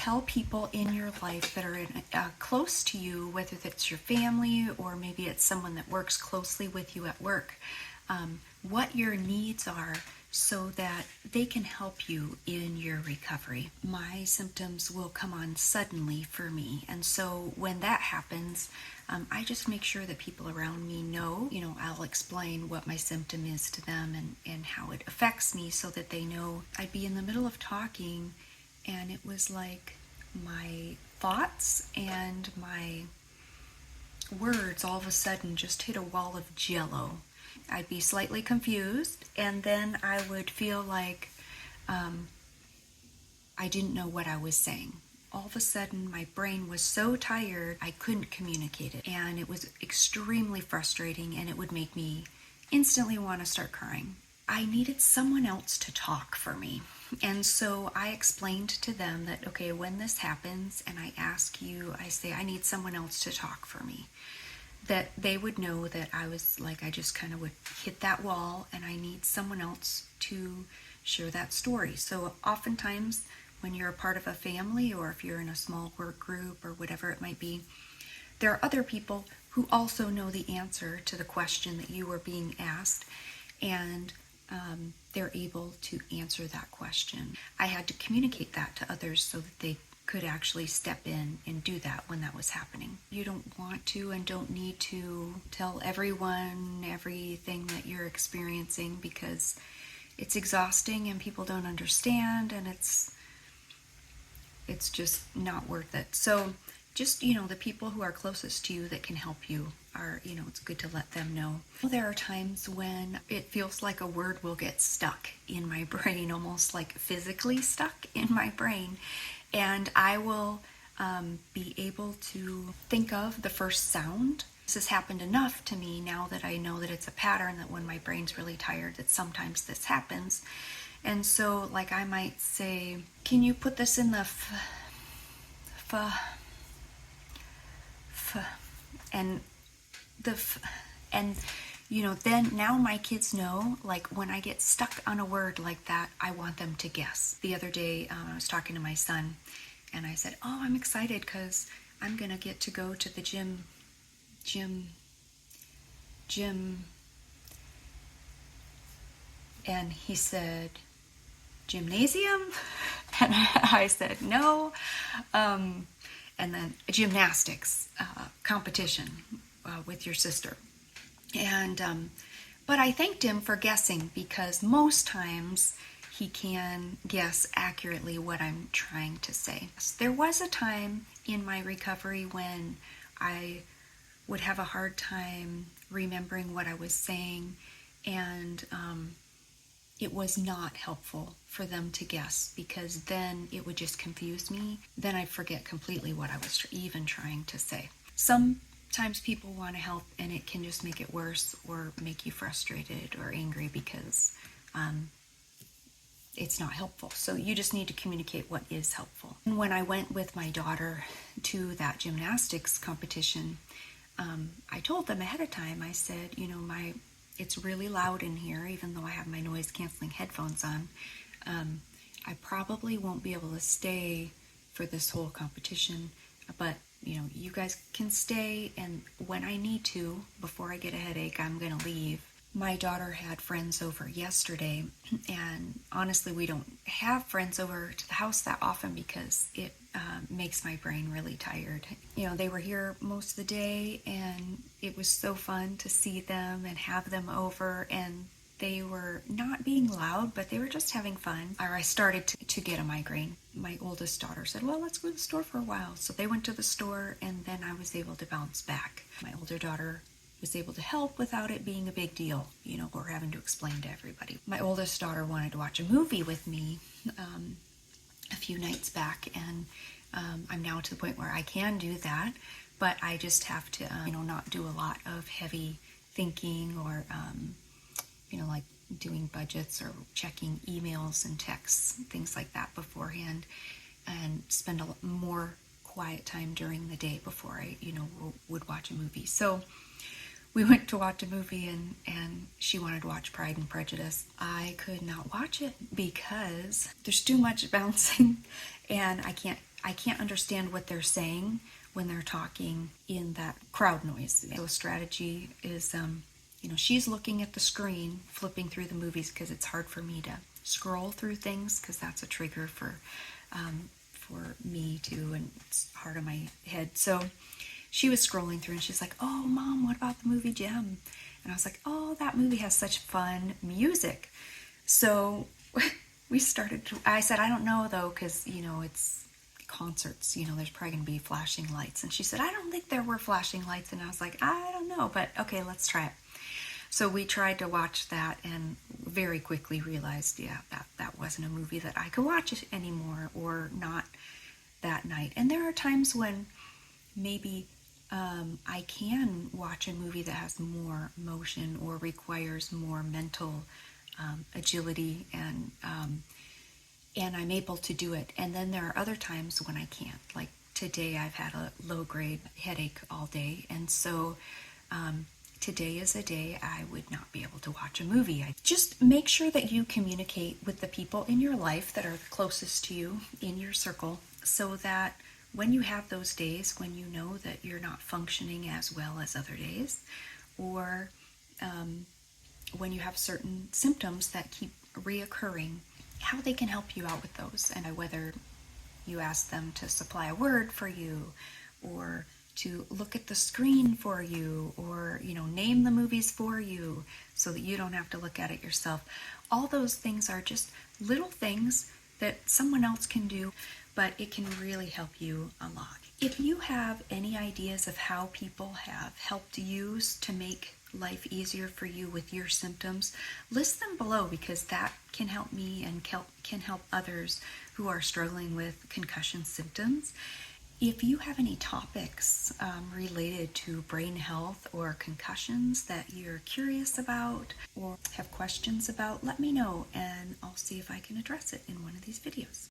tell people in your life that are close to you, whether that's your family or maybe it's someone that works closely with you at work, what your needs are so that they can help you in your recovery. My symptoms will come on suddenly for me, and so when that happens, I just make sure that people around me know. I'll explain what my symptom is to them and how it affects me so that they know. I'd be in the middle of talking and it was like my thoughts and my words all of a sudden just hit a wall of jello. I'd be slightly confused, and then I would feel like I didn't know what I was saying. All of a sudden, my brain was so tired, I couldn't communicate it. And it was extremely frustrating, and it would make me instantly want to start crying. I needed someone else to talk for me. And so I explained to them that, okay, when this happens and I ask you, I say, I need someone else to talk for me, that they would know that I was like, I just kind of would hit that wall and I need someone else to share that story. So oftentimes when you're a part of a family, or if you're in a small work group or whatever it might be, there are other people who also know the answer to the question that you were being asked, and they're able to answer that question. I had to communicate that to others so that they could actually step in and do that when that was happening. You don't want to and don't need to tell everyone everything that you're experiencing, because it's exhausting and people don't understand, and it's just not worth it. So just, the people who are closest to you that can help you are, it's good to let them know. There are times when it feels like a word will get stuck in my brain, almost like physically stuck in my brain. And I will be able to think of the first sound. This has happened enough to me now that I know that it's a pattern, that when my brain's really tired, that sometimes this happens. And so, like, I might say, can you put this in the then now my kids know, like, when I get stuck on a word like that, I want them to guess. The other day, I was talking to my son, and I said, oh, I'm excited because I'm going to get to go to the gym, and he said, gymnasium? And I said, no. And then gymnastics competition with your sister. And but I thanked him for guessing, because most times he can guess accurately what I'm trying to say. There was a time in my recovery when I would have a hard time remembering what I was saying, and it was not helpful for them to guess, because then it would just confuse me. Then I'd forget completely what I was even trying to say. Sometimes people want to help, and it can just make it worse or make you frustrated or angry because it's not helpful. So you just need to communicate what is helpful. And when I went with my daughter to that gymnastics competition, I told them ahead of time, I said, it's really loud in here, even though I have my noise canceling headphones on. I probably won't be able to stay for this whole competition, but you guys can stay, and when I need to, before I get a headache, I'm gonna leave. My daughter had friends over yesterday, and honestly, we don't have friends over to the house that often because it makes my brain really tired. They were here most of the day, and it was so fun to see them and have them over, and they were not being loud, but they were just having fun. I started to get a migraine. My oldest daughter said, well, let's go to the store for a while. So they went to the store, and then I was able to bounce back. My older daughter was able to help without it being a big deal, or having to explain to everybody. My oldest daughter wanted to watch a movie with me a few nights back, and I'm now to the point where I can do that, but I just have to, not do a lot of heavy thinking or, like doing budgets or checking emails and texts, things like that beforehand, and spend a more quiet time during the day before I, would watch a movie. So we went to watch a movie, and she wanted to watch Pride and Prejudice. I could not watch it because there's too much bouncing, and I can't I can't understand what they're saying when they're talking in that crowd noise. So a strategy is, she's looking at the screen, flipping through the movies because it's hard for me to scroll through things because that's a trigger for me too, and it's hard on my head. So she was scrolling through and she's like, "Oh, Mom, what about the movie Gem?" And I was like, "Oh, that movie has such fun music." So I said, "I don't know though, because, it's concerts, there's probably going to be flashing lights." And she said, "I don't think there were flashing lights." And I was like, "I don't know, but okay, let's try it." So we tried to watch that and very quickly realized, yeah, that wasn't a movie that I could watch anymore, or not that night. And there are times when maybe I can watch a movie that has more motion or requires more mental agility, and I'm able to do it. And then there are other times when I can't. Like today, I've had a low-grade headache all day, and so today is a day I would not be able to watch a movie. Just make sure that you communicate with the people in your life that are the closest to you in your circle, so that when you have those days when you know that you're not functioning as well as other days, or when you have certain symptoms that keep reoccurring, how they can help you out with those. And whether you ask them to supply a word for you, or to look at the screen for you, or name the movies for you so that you don't have to look at it yourself. All those things are just little things that someone else can do, but it can really help you a lot. If you have any ideas of how people have helped you to make life easier for you with your symptoms, list them below, because that can help me and can help others who are struggling with concussion symptoms. If you have any topics related to brain health or concussions that you're curious about or have questions about, let me know, and I'll see if I can address it in one of these videos.